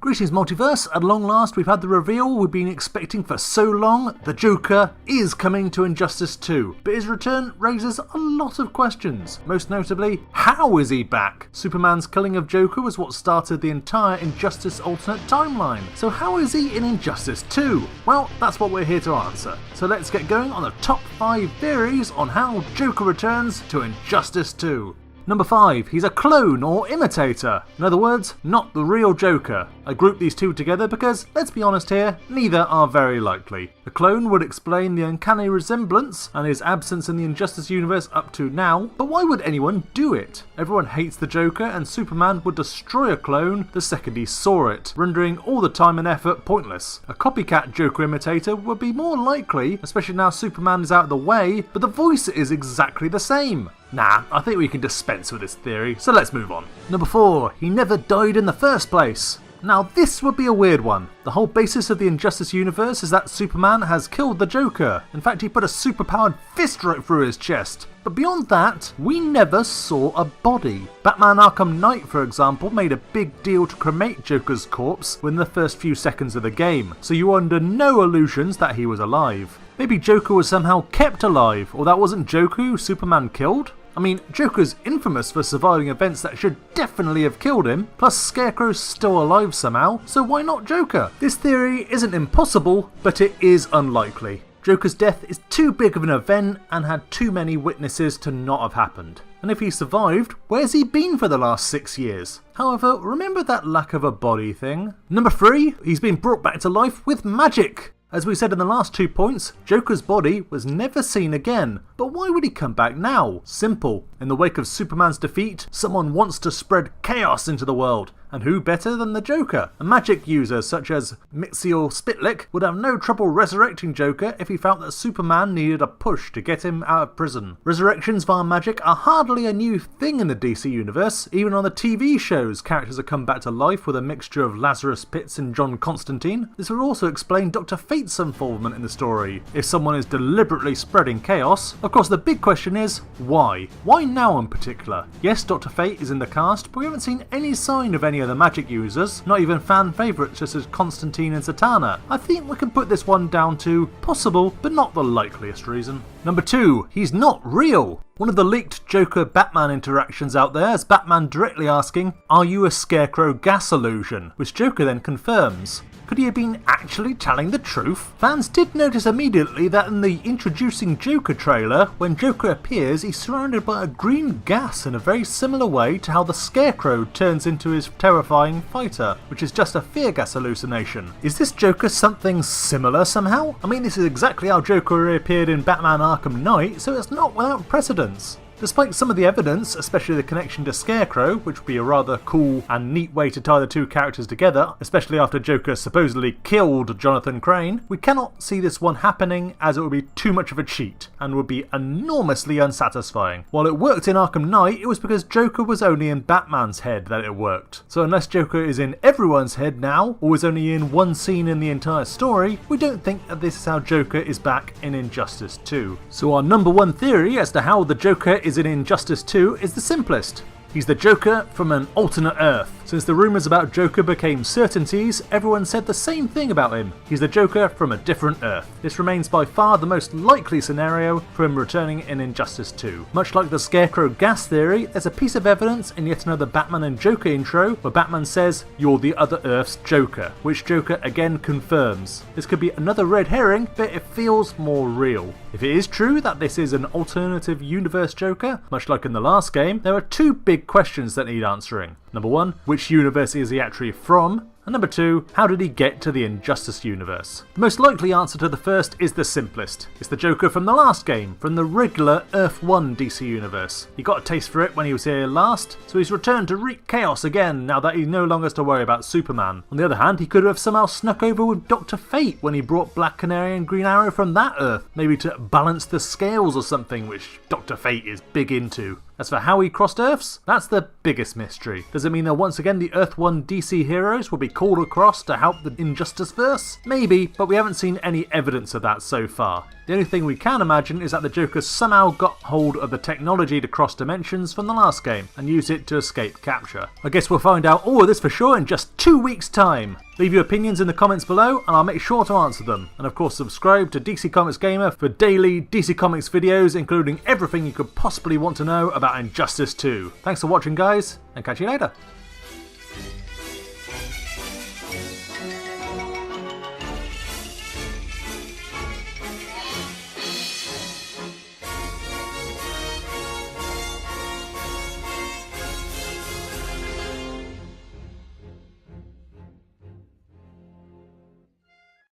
Greetings Multiverse, at long last we've had the reveal we've been expecting for so long. The Joker is coming to Injustice 2, but his return raises a lot of questions. Most notably, how is he back? Superman's killing of Joker was what started the entire Injustice alternate timeline, so how is he in Injustice 2? Well, that's what we're here to answer. So let's get going on the top 5 theories on how Joker returns to Injustice 2. Number 5, he's a clone or imitator. In other words, not the real Joker. I grouped these two together because, let's be honest here, neither are very likely. The clone would explain the uncanny resemblance and his absence in the Injustice universe up to now, but why would anyone do it? Everyone hates the Joker and Superman would destroy a clone the second he saw it, rendering all the time and effort pointless. A copycat Joker imitator would be more likely, especially now Superman is out of the way, but the voice is exactly the same. Nah, I think we can dispense with this theory, so let's move on. Number 4, he never died in the first place. Now this would be a weird one. The whole basis of the Injustice universe is that Superman has killed the Joker. In fact, he put a superpowered fist right through his chest. But beyond that, we never saw a body. Batman Arkham Knight, for example, made a big deal to cremate Joker's corpse within the first few seconds of the game, so you were under no illusions that he was alive. Maybe Joker was somehow kept alive, or that wasn't Joker who Superman killed? I mean, Joker's infamous for surviving events that should definitely have killed him, plus Scarecrow's still alive somehow, so why not Joker? This theory isn't impossible, but it is unlikely. Joker's death is too big of an event and had too many witnesses to not have happened. And if he survived, where's he been for the last 6 years? However, remember that lack of a body thing? Number 3, he's been brought back to life with magic. As we said in the last 2 points, Joker's body was never seen again, but why would he come back now? Simple. In the wake of Superman's defeat, someone wants to spread chaos into the world, and who better than the Joker? A magic user such as Mixiel Spitlick would have no trouble resurrecting Joker if he felt that Superman needed a push to get him out of prison. Resurrections via magic are hardly a new thing in the DC universe. Even on the TV shows, characters have come back to life with a mixture of Lazarus Pitts and John Constantine. This would also explain Dr. Fate's involvement in the story. If someone is deliberately spreading chaos, of course the big question is, why? Why now in particular? Yes, Dr. Fate is in the cast, but we haven't seen any sign of any of the magic users, not even fan favourites such as Constantine and Zatanna. I think we can put this one down to possible, but not the likeliest reason. Number 2, he's not real. One of the leaked Joker-Batman interactions out there is Batman directly asking, "Are you a Scarecrow gas illusion?" which Joker then confirms. Could he have been actually telling the truth? Fans did notice immediately that in the introducing Joker trailer, when Joker appears, he's surrounded by a green gas in a very similar way to how the Scarecrow turns into his terrifying fighter, which is just a fear gas hallucination. Is this Joker something similar somehow? I mean, this is exactly how Joker appeared in Batman Arkham Knight, so it's not without precedence. Despite some of the evidence, especially the connection to Scarecrow, which would be a rather cool and neat way to tie the two characters together, especially after Joker supposedly killed Jonathan Crane, we cannot see this one happening as it would be too much of a cheat and would be enormously unsatisfying. While it worked in Arkham Knight, it was because Joker was only in Batman's head that it worked. So unless Joker is in everyone's head now, or is only in one scene in the entire story, we don't think that this is how Joker is back in Injustice 2. So our number 1 theory as to how the Joker is in Injustice 2 is the simplest. He's the Joker from an alternate Earth. Since the rumours about Joker became certainties, everyone said the same thing about him. He's the Joker from a different Earth. This remains by far the most likely scenario for him returning in Injustice 2. Much like the Scarecrow gas theory, there's a piece of evidence in yet another Batman and Joker intro where Batman says, "You're the other Earth's Joker," which Joker again confirms. This could be another red herring, but it feels more real. If it is true that this is an alternative universe Joker, much like in the last game, there are 2 big questions that need answering. Number 1, which universe is he actually from? And number 2, how did he get to the Injustice universe? The most likely answer to the first is the simplest. It's the Joker from the last game, from the regular Earth 1 DC universe. He got a taste for it when he was here last, so he's returned to wreak chaos again now that he no longer has to worry about Superman. On the other hand, he could have somehow snuck over with Dr. Fate when he brought Black Canary and Green Arrow from that Earth, maybe to balance the scales or something, which Dr. Fate is big into. As for how he crossed Earths, that's the biggest mystery. Does it mean that once again the Earth 1 DC heroes will be called across to help the Injustice-verse? Maybe, but we haven't seen any evidence of that so far. The only thing we can imagine is that the Joker somehow got hold of the technology to cross dimensions from the last game and used it to escape capture. I guess we'll find out all of this for sure in just 2 weeks' time. Leave your opinions in the comments below and I'll make sure to answer them. And of course subscribe to DC Comics Gamer for daily DC Comics videos including everything you could possibly want to know about Injustice 2. Thanks for watching guys, and catch you later.